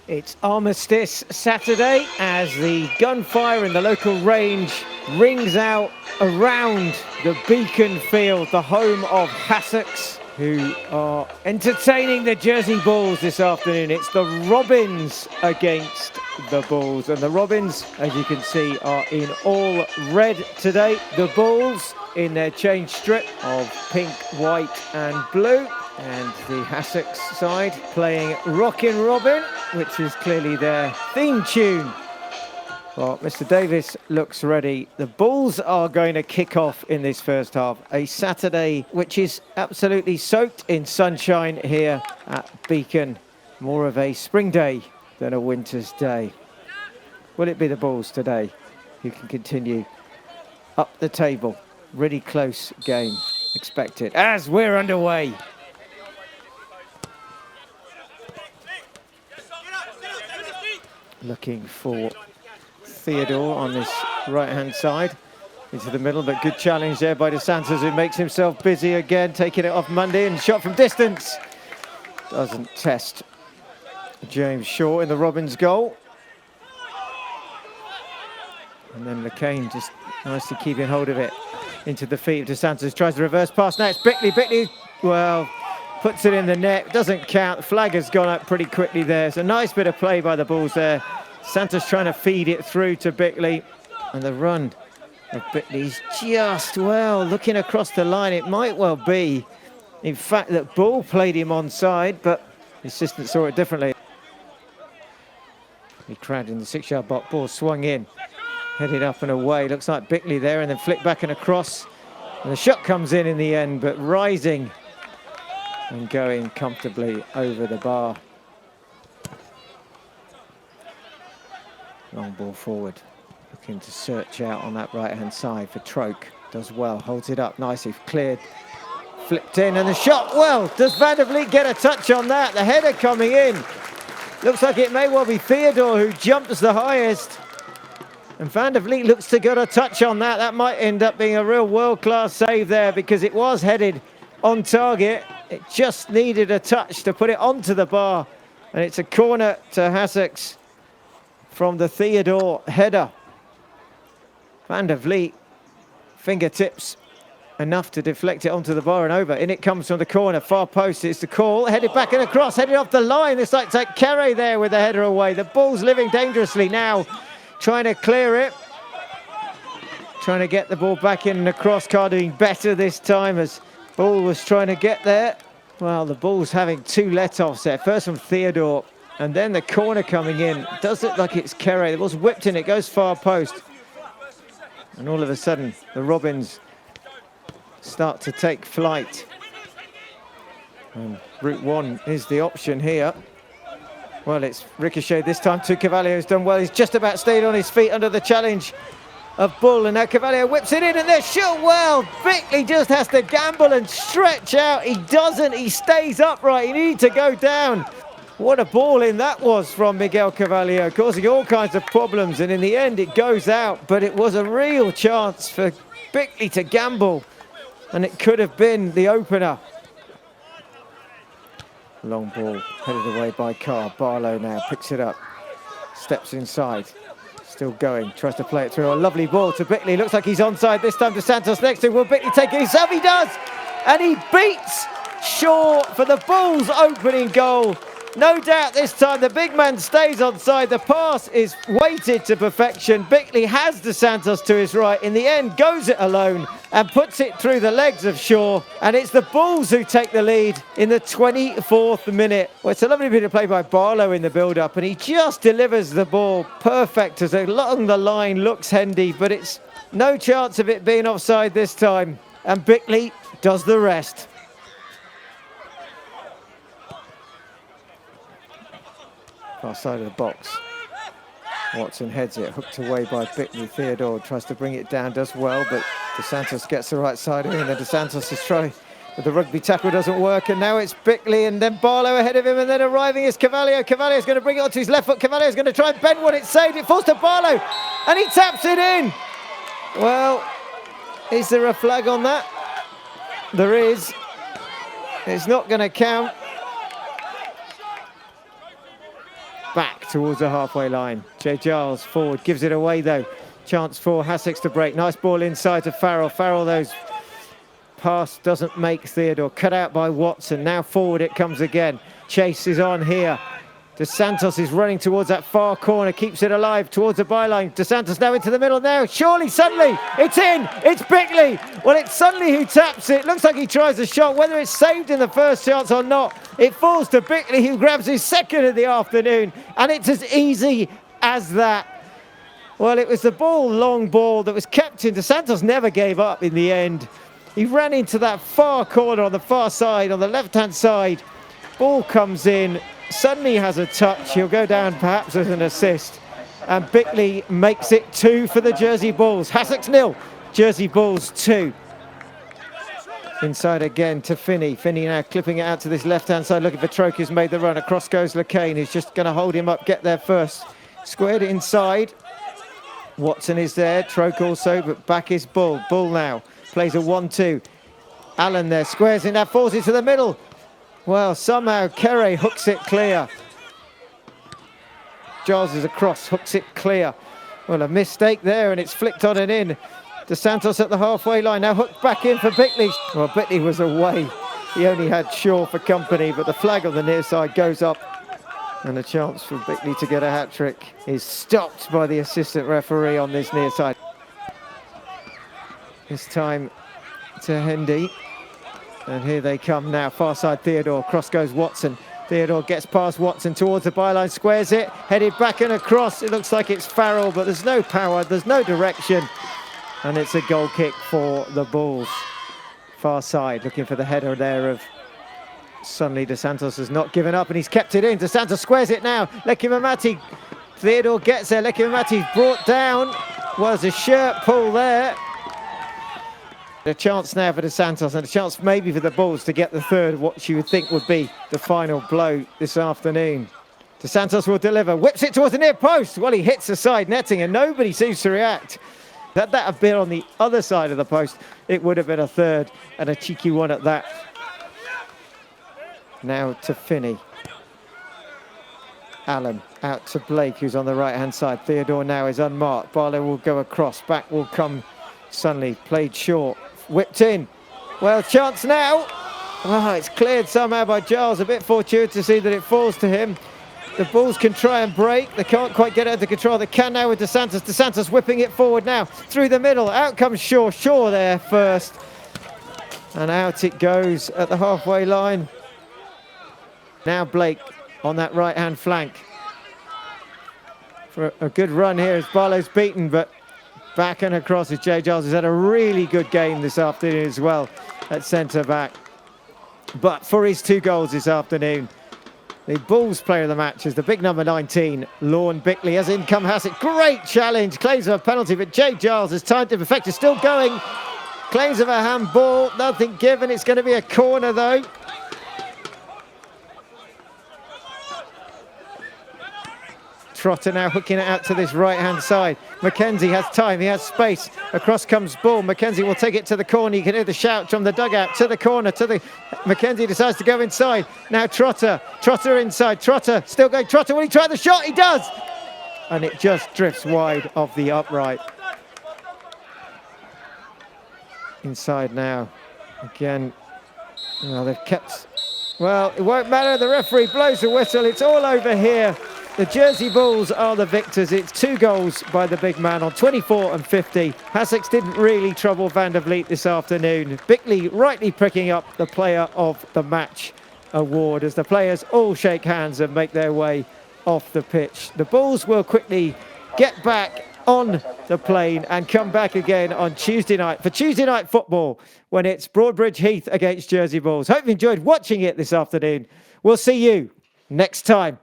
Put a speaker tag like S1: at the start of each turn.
S1: It's Armistice Saturday as the gunfire in the local range rings out around the Beacon Field, the home of Hassocks, who are entertaining the Jersey Bulls this afternoon. It's the Robins against the Bulls, and the Robins, as you can see, are in all red today. The Bulls in their change strip of pink, white and blue. And the Hassocks side playing Rockin' Robin, which is clearly their theme tune. Well, Mr. Davis looks ready. The Bulls are going to kick off in this first half. A Saturday which is absolutely soaked in sunshine here at Beacon. More of a spring day than a winter's day. Will it be the Bulls today who can continue up the table? Really close game expected as we're underway. Looking for Theodore on this right-hand side. Into the middle, but good challenge there by DeSantos, who makes himself busy again, taking it off Mundy, and shot from distance. Doesn't test James Shaw in the Robins goal. And then McCain just nicely keeping hold of it. Into the feet of DeSantos, tries to reverse pass. Now it's Bickley. Bickley, well, puts it in the net. Doesn't count. The flag has gone up pretty quickly there. It's a nice bit of play by the Bulls there. Santos trying to feed it through to Bickley. And the run of Bickley's just, well, looking across the line. It might well be, in fact, that Bull played him onside, but the assistant saw it differently. He crowded in the 6-yard box. Ball swung in. Headed up and away. Looks like Bickley there, and then flicked back and across. And the shot comes in the end, but rising and going comfortably over the bar. Long ball forward, looking to search out on that right-hand side for Troke. Does well, holds it up nicely, cleared, flipped in, and the shot, well, does Van der Vliet get a touch on that? The header coming in. Looks like it may well be Theodore who jumps the highest. And Van der Vliet looks to get a touch on that. That might end up being a real world-class save there because it was headed on target. It just needed a touch to put it onto the bar. And it's a corner to Hassocks from the Theodore header. Van der Vliet, fingertips enough to deflect it onto the bar and over. In it comes from the corner, far post, it's the call. Headed back and across, headed off the line. It's like Carey there with the header away. The Bulls living dangerously now, trying to clear it. Trying to get the ball back in and across. Carr doing better this time as Bull was trying to get there. Well, the Bulls having two let-offs there. First from Theodore, and then the corner coming in. Does look like it's Carey. The ball's whipped in, it goes far post. And all of a sudden, the Robins start to take flight. And Route 1 is the option here. Well, it's ricocheted this time to Cavalier, who's done well. He's just about stayed on his feet under the challenge of Bull, and now Cavalier whips it in, and they're shot well. Bickley just has to gamble and stretch out. He doesn't, he stays upright. He needed to go down. What a ball in that was from Miguel Cavalier, causing all kinds of problems, and in the end it goes out, but it was a real chance for Bickley to gamble, and it could have been the opener. Long ball headed away by Carr. Barlow now picks it up, steps inside. Still going, tries to play it through. A lovely ball to Bickley. Looks like he's onside this time. DeSantos next to him. Will Bickley take it himself? He does! And he beats Shaw for the Bulls' opening goal. No doubt this time the big man stays onside. The pass is weighted to perfection. Bickley has DeSantos to his right. In the end, goes it alone and puts it through the legs of Shaw. And it's the Bulls who take the lead in the 24th minute. Well, it's a lovely bit of play by Barlow in the build-up, and he just delivers the ball perfect as along the line looks Hendy, but it's no chance of it being offside this time. And Bickley does the rest. Far side of the box. Watson heads it, hooked away by Bickley. Theodore tries to bring it down, does well, but DeSantos gets the right side of him, and then DeSantos is trying, but the rugby tackle doesn't work, and now it's Bickley, and then Barlow ahead of him, and then arriving is Cavalier. Cavalier's going to bring it onto his left foot. Cavalier's going to try and bend one, it's saved, it falls to Barlow, and he taps it in. Well, is there a flag on that? There is. It's not going to count. back towards the halfway line. Jay Giles forward, gives it away though. Chance for Hassocks to break. Nice ball inside to Farrell. Farrell, those pass doesn't make Theodore. Cut out by Watson. Now forward it comes again. Chase is on here. Dos Santos is running towards that far corner, keeps it alive towards the byline. Dos Santos now into the middle now. Surely, suddenly, it's in. It's Bickley. Well, it's Suddenly who taps it. Looks like he tries a shot. Whether it's saved in the first chance or not, it falls to Bickley, who grabs his second of the afternoon. And it's as easy as that. Well, it was the long ball that was kept in. Dos Santos never gave up in the end. He ran into that far corner on the far side, on the left-hand side. Ball comes in. Suddenly has a touch. He'll go down perhaps as an assist. And Bickley makes it 2 for the Jersey Bulls. Hassocks 0, Jersey Bulls 2. Inside again to Finney. Finney now clipping it out to this left-hand side, looking for Troke, who's made the run. Across goes Lacane, who's just going to hold him up, get there first. Squared it inside. Watson is there. Troke also, but back is Bull. Bull now plays a 1-2. Allen there, squares it now, falls into the middle. Well, somehow Kere hooks it clear. Giles is across, hooks it clear. Well, a mistake there, and it's flicked on and in. Dos Santos at the halfway line, now hooked back in for Bickley. Well, Bickley was away. He only had Shaw for company, but the flag on the near side goes up. And a chance for Bickley to get a hat-trick is stopped by the assistant referee on this near side. This time to Hendy. And here they come now, far side Theodore, cross goes Watson. Theodore gets past Watson towards the byline, squares it, headed back and across. It looks like it's Farrell, but there's no power, there's no direction. And it's a goal kick for the Bulls. Far side, looking for the header there of Suddenly. Dos Santos has not given up and he's kept it in. Dos Santos squares it now. Lekimamati, Theodore gets there. Lekimamati's brought down. Was a shirt pull there. A chance now for Dos Santos and a chance maybe for the Bulls to get the third, what you would think would be the final blow this afternoon. Dos Santos will deliver, whips it towards the near post. Well, he hits the side netting and nobody seems to react. Had that have been on the other side of the post, it would have been a third, and a cheeky one at that. Now to Finney. Allen out to Blake, who's on the right-hand side. Theodore now is unmarked. Barlow will go across. Back will come Suddenly. Played short. Whipped in. Well, chance now. Well, it's cleared somehow by Giles. A bit fortuitous to see that it falls to him. The Bulls can try and break. They can't quite get it under control. They can now with Dos Santos. Dos Santos whipping it forward now. Through the middle. Out comes Shaw. Shaw there first. And out it goes at the halfway line. Now Blake on that right-hand flank. For a good run here as Barlow's beaten, but back and across as Jay Giles has had a really good game this afternoon as well at centre-back. But for his 2 goals this afternoon, the Bulls player of the match is the big number 19, Lorne Bickley, as in come Hassocks. Great challenge, claims of a penalty, but Jay Giles has timed it perfect. It's still going. Claims of a handball, nothing given. It's going to be a corner though. Trotter now hooking it out to this right-hand side. Mackenzie has time, he has space. Across comes Bull. Mackenzie will take it to the corner. You can hear the shout from the dugout. To the corner, Mackenzie decides to go inside. Now Trotter. Trotter inside. Trotter still going. Trotter, will he try the shot? He does! And it just drifts wide of the upright. Inside now. Again. Well, they've kept... Well, it won't matter. The referee blows the whistle. It's all over here. The Jersey Bulls are the victors. It's 2 goals by the big man on 24 and 50. Hassocks didn't really trouble Van der Vliet this afternoon. Bickley rightly picking up the Player of the Match award as the players all shake hands and make their way off the pitch. The Bulls will quickly get back on the plane and come back again on Tuesday night for Tuesday Night Football when it's Broadbridge Heath against Jersey Bulls. Hope you enjoyed watching it this afternoon. We'll see you next time.